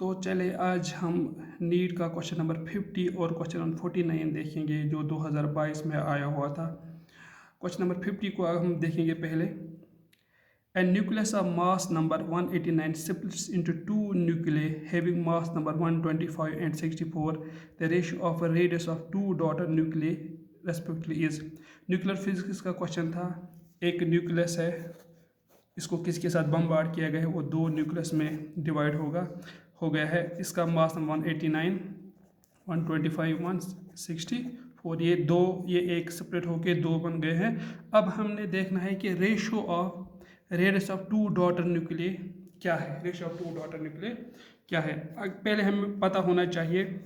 तो चले आज हम नीट का क्वेश्चन नंबर 50 और क्वेश्चन नंबर 49 देखेंगे जो 2022 में आया हुआ था। क्वेश्चन नंबर 50 को हम देखेंगे पहले। A nucleus of mass number 189 splits into two nuclei having mass number 125 and 64. The ratio of a radius of two daughter nuclei respectively is। Nuclear physics का क्वेश्चन था। एक न्यूक्लियस है, इसको किसके साथ बम्बार्ड किया गया है, वो दो न्यूक्लियस में डिवाइड हो गया है। इसका मास नंबर 189, 125, 164, ये एक स्प्लिट होके दो बन गए हैं। अब हमने देखना है कि ratio of radius of two daughter nuclei क्या है। Ratio of two daughter nuclei क्या है, पहले हमें पता होना चाहिए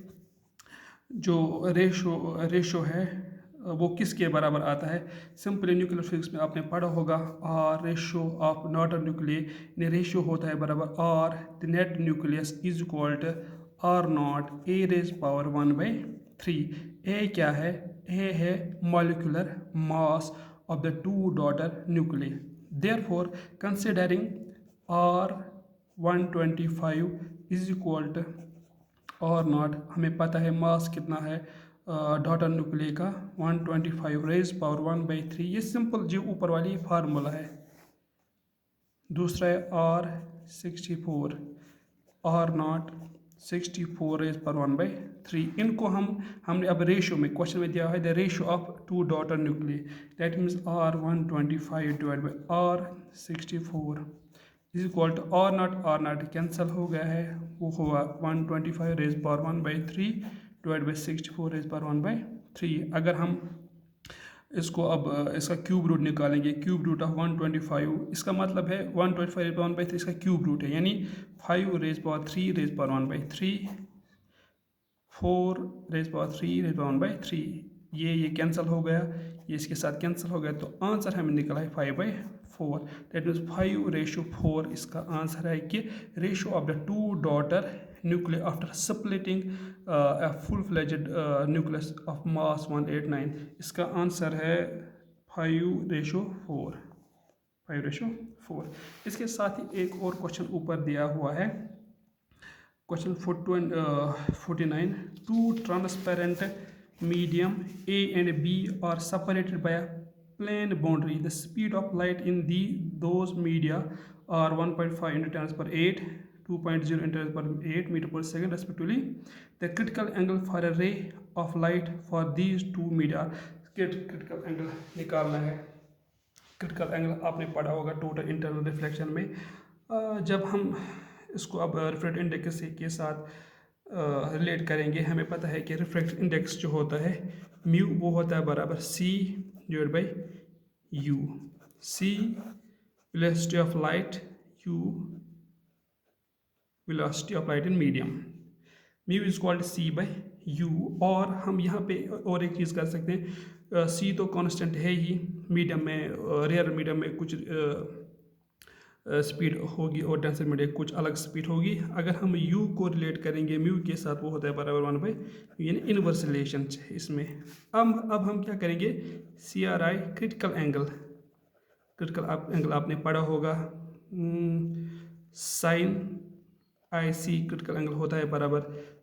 जो रेशो है वो किसके बराबर आता है। सिंपली न्यूक्लियर फिजिक्स में आपने पढ़ा होगा R ratio of daughter nuclei ratio होता है बराबर R the net nucleus is equal to R not A raise power 1/3। A क्या है, ए है molecular mass of the two daughter nuclei. Therefore, considering R125 is equal to R not, हमें पता है मास कितना है डॉटर न्यूक्लियई का 125 रेज पावर 1/3। ये सिंपल जो ऊपर वाली फार्मूला है। दूसरा है R64, R not 64 raise power 1/3। इनको हमने अब रेशो में क्वेश्चन में दिया है the ratio of two daughter nuclei, that means R125 divide by R64 is equal to R not cancel हो गया है, वो हुआ 125 raise power 1/3 divide by 64 raise power 1/3। अगर हम इसको अब इसका क्यूब रूट निकालेंगे, क्यूब रूट ऑफ 125, इसका मतलब है 125 रेज पावर 1/3 इसका क्यूब रूट है, यानी 5 raise power 3 raise power 1/3, 4 raise power 3 raise power 1/3। ये कैंसिल हो गया, ये इसके साथ कैंसिल हो गया, तो आंसर हमें निकला है 5/4। दैट मीन्स 5/4 इसका आंसर है कि ratio of the two daughter nuclei after splitting a full-fledged nucleus of mass 189। इसका आंसर है 5/4, 5/4। इसके साथ ही एक और क्वेश्चन ऊपर दिया हुआ है, question 49। Two transparent medium A and B are separated by a plane boundary. The speed of light in those media are 1.5 into 10 per 8, 2.0 into 10 per 8 meter per second respectively. The critical angle for a ray of light for these two media, critical angle निकालना है। Critical angle आपने पढ़ा होगा total internal reflection में। जब हम इसको अब रिफ्रैक्टिव इंडेक्स के साथ रिलेट करेंगे, हमें पता है कि रिफ्रैक्टिव इंडेक्स जो होता है म्यू, वो होता है बराबर C divide by U। C velocity of light, U velocity of light in medium. Mu is called C by U। और हम यहाँ पे और एक चीज़ कर सकते हैं, C तो कांस्टेंट है ही, मीडियम में रेयर मीडियम में कुछ स्पीड होगी और डेंसर मीडियम कुछ अलग स्पीड होगी। अगर हम U को रिलेट करेंगे म्यू के साथ, वो होता है बराबर 1/, यानी इनवर्स रिलेशन है इसमें। अब हम क्या करेंगे, CRI क्रिटिकल एंगल आपने पढ़ा होगा, साइन IC क्रिटिकल एंगल होता है बराबर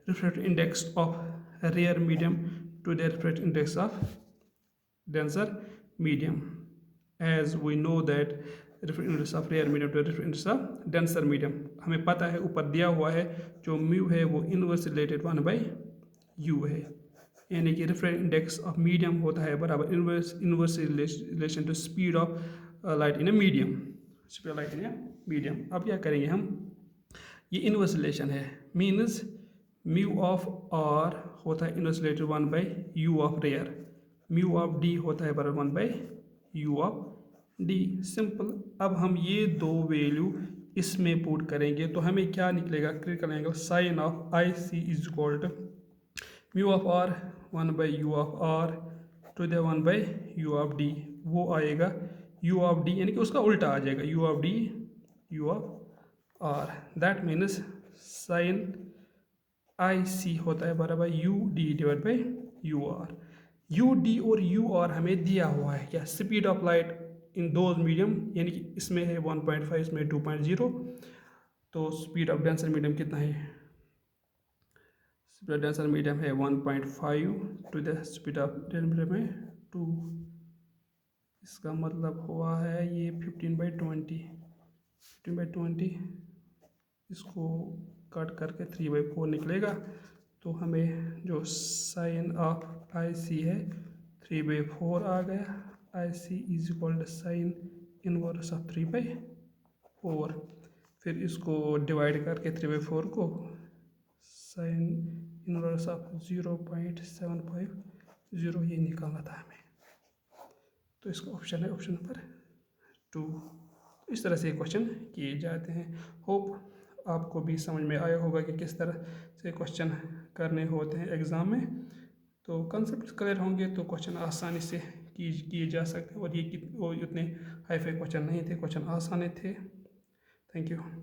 refractive index of rare medium to the refractive index of denser medium. As we know that refractive index of rare medium to refractive index of denser medium, हमें पता है ऊपर दिया हुआ है जो म्यू है वो इनवर्स रिलेटेड 1/U है, यानी कि रिफ्रैक्टिव इंडेक्स ऑफ मीडियम होता है बराबर inverse relation to speed of light in a medium, speed of light in a medium. अब क्या करेंगे हम, ये इनवर्स रिलेशन है, मीन्स म्यू ऑफ R होता है inverse related 1/U of rare, mu of D होता है बराबर 1/U ऑफ D। सिंपल। अब हम ये दो वैल्यू इसमें पुट करेंगे तो हमें क्या निकलेगा, critical angle sine of IC is equal to mu of R 1/U of R to the 1/U of D, वो आएगा U ऑफ D, यानी कि उसका उल्टा आ जाएगा U of D U of R। That means sign IC होता है बराबर UD divide by UR। UD और UR हमें दिया हुआ है क्या, speed of light in those medium, यानी कि इसमें है 1.5, इसमें 2.0, तो स्पीड ऑफ डेंसर मीडियम कितना है स्पीड ऑफ डेंसर मीडियम है 1.5 to the speed of denser medium है 2। इसका मतलब हुआ है ये 15/20 इसको कट करके 3/4 निकलेगा। तो हमें जो साइन ऑफ आई सी है 3/4 आ गया। I C is equal to sine inverse of 3/4। फिर इसको डिवाइड करके 3/4 को साइन इनवर्स ऑफ 0.750 ये निकालना था हमें। तो इसका ऑप्शन है ऑप्शन नंबर 2। इस तरह से क्वेश्चन किए जाते हैं। होप आपको भी समझ में आया होगा कि किस तरह से क्वेश्चन करने होते हैं एग्ज़ाम में। तो कंसेप्ट क्लियर होंगे तो क्वेश्चन आसानी से किए जा सकते हैं। और ये उतने हाई फाई क्वेश्चन नहीं थे, क्वेश्चन आसान थे। Thank you.